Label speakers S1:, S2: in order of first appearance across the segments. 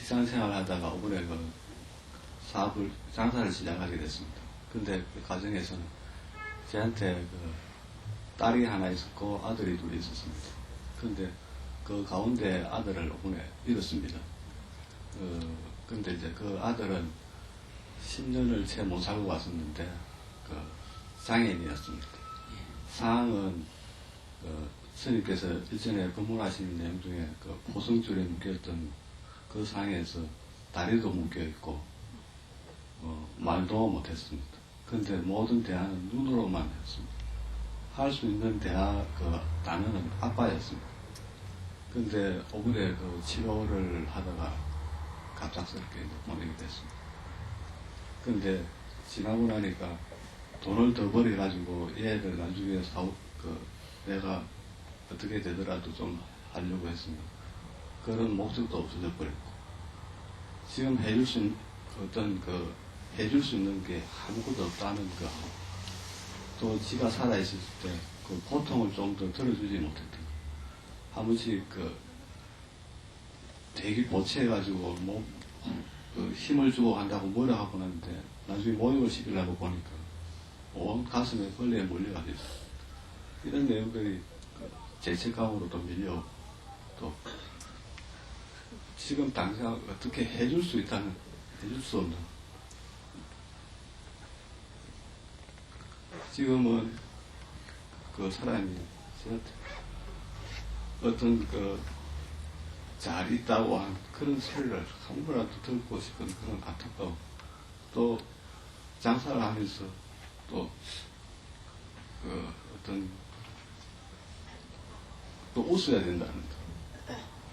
S1: 직장생활 하다가 이번에 그 사업을, 장사를 시작하게 됐습니다. 근데 그 과정에서는 저한테 그 딸이 하나 있었고 아들이 둘이 있었습니다. 근데 그 가운데 아들을 이번에 잃었습니다. 근데 이제 그 아들은 10년을 채 못 살고 왔었는데 그 장애인이었습니다. 상황은 스님께서 일전에 법문하신 내용 중에 그 포승줄에 묶였던 그 상에서 다리도 묶여있고 말도 못했습니다. 근데 모든 대화는 눈으로만 했습니다. 할 수 있는 단어는 아빠였습니다. 근데 오늘에 그 치료를 하다가 갑작스럽게 보내게 됐습니다. 근데 지나고 나니까 돈을 더 벌여가지고 얘를 나중에 내가 어떻게 되더라도 좀 하려고 했습니다. 그런 목적도 없어져 버렸고, 지금 해줄 수 있는 게 아무것도 없다는 거, 또 지가 살아있을 때 그 고통을 좀 더 들어주지 못했던 거. 한 번씩 되게 보채해가지고 힘을 주고 한다고 뭐라 하고 났는데 나중에 모욕을 시키려고 보니까 온 가슴에 벌레에 몰려가지고 이런 내용들이 죄책감으로 또 밀려오고, 또 지금 당장 어떻게 해줄 수 없는, 지금은 그 사람이 저한테 어떤 잘 있다고 한 그런 소리를 한 번이라도 듣고 싶은 그런 안타까움, 또 장사를 하면서 또 또 웃어야 된다는 거.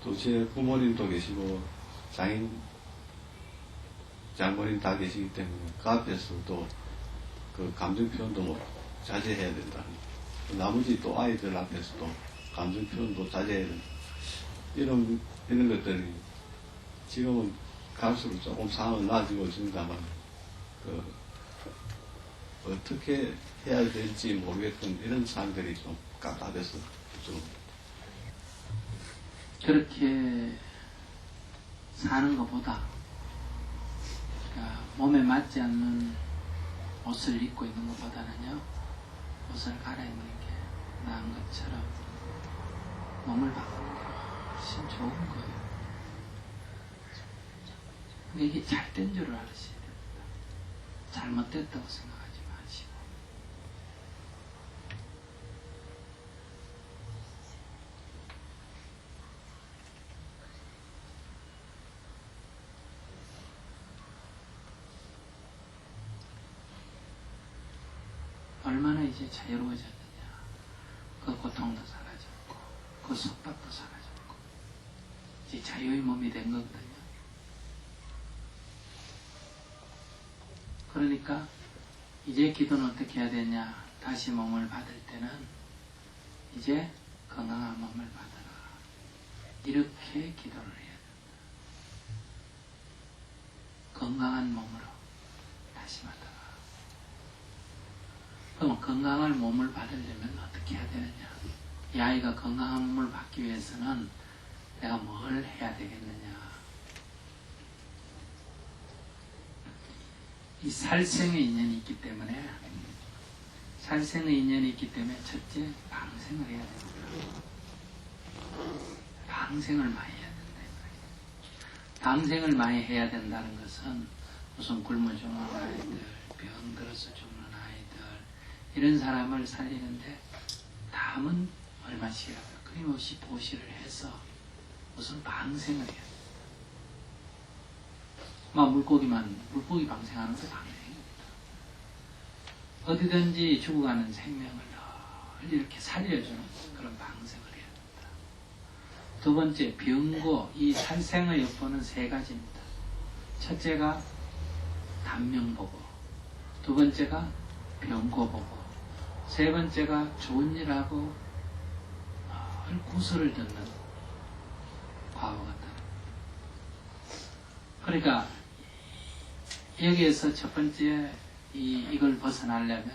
S1: 또 제 부모님도 계시고 장모님 다 계시기 때문에 그 앞에서 또 그 감정 표현도 자제해야 된다는 거. 나머지 또 아이들 앞에서도 감정 표현도 자제해야 된다. 이런 것들이 지금은 갈수록 조금 상황은 나아지고 있습니다만 어떻게 해야 될지 모르겠던 이런 사람들이 좀 깝깝해서 좀
S2: 그렇게 사는 것보다 몸에 맞지 않는 옷을 입고 있는 것보다는요, 옷을 갈아입는 게 나은 것처럼 몸을 바꾸는 게 훨씬 좋은 거예요. 근데 이게 잘된 줄을 알으셔야 됩니다. 잘못됐다고 생각하지 마시고. 얼마나 이제 자유로워졌느냐. 그 고통도 사라졌고, 그 속박도 사라졌고, 이제 자유의 몸이 된 거거든요. 그러니까 이제 기도는 어떻게 해야 되냐. 다시 몸을 받을 때는 이제 건강한 몸을 받아라. 이렇게 기도를 해야 된다. 건강한 몸으로 다시 받아라. 그럼 건강한 몸을 받으려면 어떻게 해야 되느냐. 이 아이가 건강한 몸을 받기 위해서는 내가 뭘 해야 되겠느냐. 이 살생의 인연이 있기 때문에 첫째 방생을 해야 됩니다. 방생을 많이 해야 된다. 방생을 많이 해야 된다는 것은 무슨 굶어 죽는 아이들, 병 들어서 죽는 아이들, 이런 사람을 살리는데 담은 얼마씩이라도 끊임없이 보시를 해서 무슨 방생을 해야 돼요. 물고기 방생하는 거 방생입니다. 어디든지 죽어가는 생명을 늘 이렇게 살려주는 그런 방생을 해야 됩니다. 두 번째, 병고, 이 살생의 여포는 세 가지입니다. 첫째가 단명보고, 두 번째가 병고보고, 세 번째가 좋은 일하고 늘 구설을 듣는 과거 같다. 그러니까 여기에서 첫 번째 이걸 벗어나려면,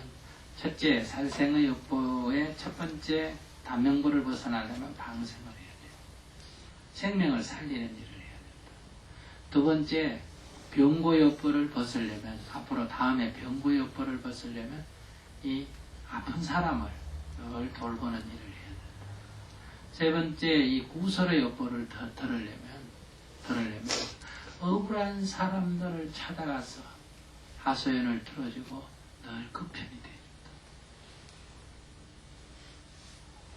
S2: 첫째 살생의 욕보의 첫 번째 단명보를 벗어나려면 방생을 해야 돼요. 생명을 살리는 일을 해야 된다. 두 번째, 병고여포를 벗으려면, 앞으로 다음에 병고여포를 벗으려면 이 아픈 사람을 늘 돌보는 일을 해야 된다. 세 번째, 이 구설의 여포를 들으려면 억울한 사람들을 찾아가서 하소연을 들어주고 늘 그 편이 돼준다.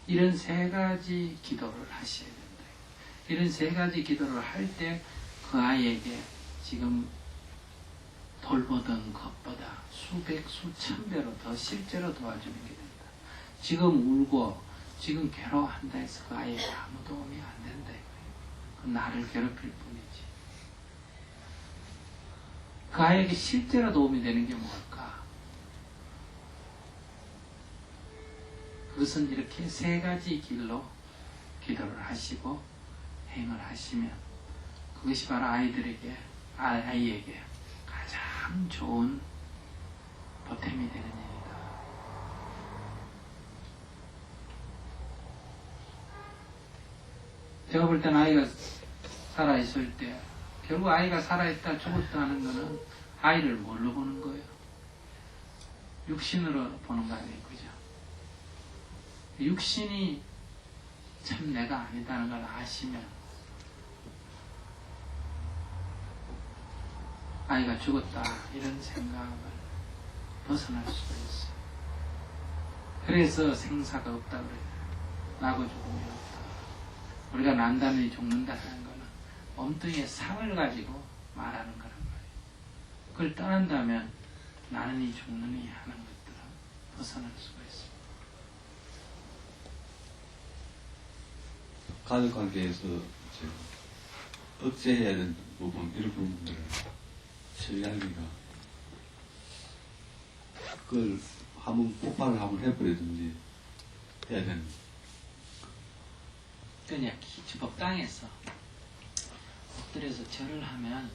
S2: 이런 세 가지 기도를 하셔야 된다. 이런 세 가지 기도를 할 때 그 아이에게 지금 돌보던 것보다 수백, 수천 배로 더 실제로 도와주는 게 된다. 지금 울고 지금 괴로워한다 해서 그 아이에게 아무 도움이 안 된다. 그 나를 괴롭힐 뿐이지. 그 아이에게 실제로 도움이 되는 게 뭘까? 그것은 이렇게 세 가지 길로 기도를 하시고 행을 하시면 그것이 바로 아이에게 가장 좋은 보탬이 되는 일이다. 제가 볼 때는 아이가 살아있을 때 결국 아이가 살아있다 죽었다 하는 것은 아이를 뭘로 보는 거예요? 육신으로 보는 거 아니에요, 그죠? 육신이 참 내가 아니다는 걸 아시면 아이가 죽었다 이런 생각을 벗어날 수가 있어요. 그래서 생사가 없다 그래요. 나고 죽음이 없다. 우리가 난다음에 죽는다는 거는 몸뚱이에 상을 가지고 말하는 거란 말이에요. 그걸 떠난다면 나는이 죽느니 하는 것들은 벗어날 수가 있어요.
S1: 가족관계에서 억제해야 되는 부분, 이런 부분들을 처리하기가, 그걸 한번 폭발을 한번 해버리든지 해야 되는.
S2: 그냥 법당에서 엎드려서 절을 하면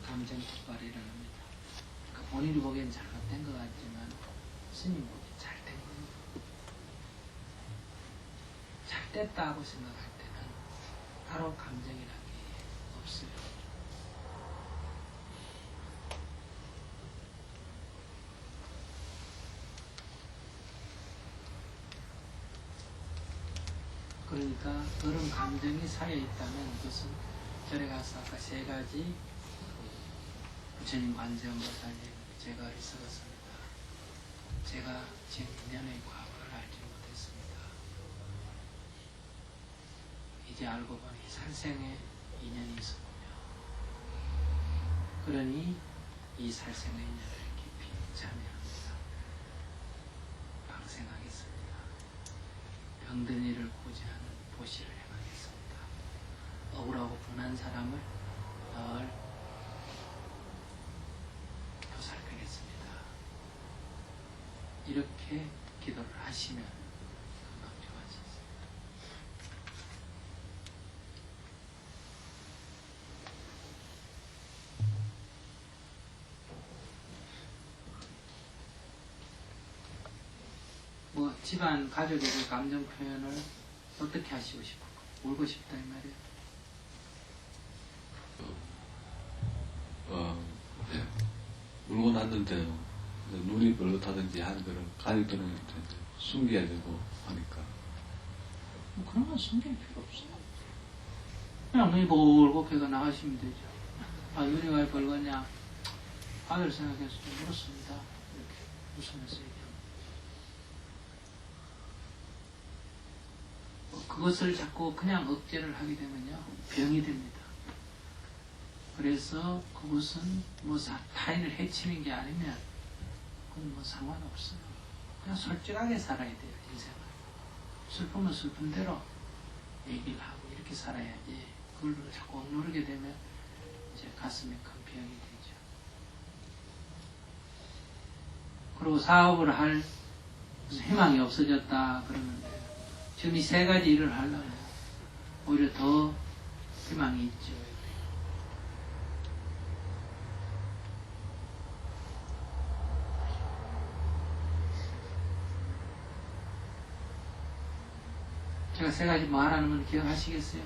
S2: 감정 폭발이 일어납니다. 그러니까 본인이 보기엔 잘못된 것 같지만 스님 보기엔 잘된 겁니다. 잘됐다고 생각할 때는 따로 감정이라는 게 없어요. 그러니까 그런 감정이 쌓여 있다면 그것은 절에 가서 아까 세 가지 부처님 관세음보살님 제가 어리석었습니다. 제가 제 인연의 과거를 알지 못했습니다. 이제 알고 보니 살생에 인연이 있었군요. 그러니 이 살생의 인연을 깊이 참여합니다. 방생하겠습니다. 병든 이를 고지하는 보시를 행하겠습니다. 억울하고 분한 사람을 늘 보살피겠습니다. 이렇게 기도를 하시면 금방 좋아지겠습니다. 뭐 집안 가족에게 감정 표현을 어떻게 하시고 싶을까? 울고 싶다 이 말이에요.
S1: 네. 울고 났는데 눈이 벌겋다든지 하는 거를 가족들은 숨겨야 되고 하니까.
S2: 뭐 그런 건 숨길 필요 없어요. 그냥 눈이 벌겋고 배가 나가시면 되죠. 아, 눈이 왜 벌겋냐? 아들 생각해서 좀 울었습니다. 이렇게 웃으면서 얘기합니다. 그것을 자꾸 그냥 억제를 하게 되면요, 병이 됩니다. 그래서 그것은 뭐 타인을 해치는 게 아니면 그건 뭐 상관없어요. 그냥 솔직하게 살아야 돼요, 인생을. 슬프면 슬픈 대로 얘기를 하고 이렇게 살아야지. 그걸 자꾸 억누르게 되면 이제 가슴에 큰 병이 되죠. 그리고 사업을 할 무슨 희망이 없어졌다 그러는데 지금 이 세 가지 일을 하려면 오히려 더 희망이 있죠. 제가 세 가지 말하는 건 기억하시겠어요?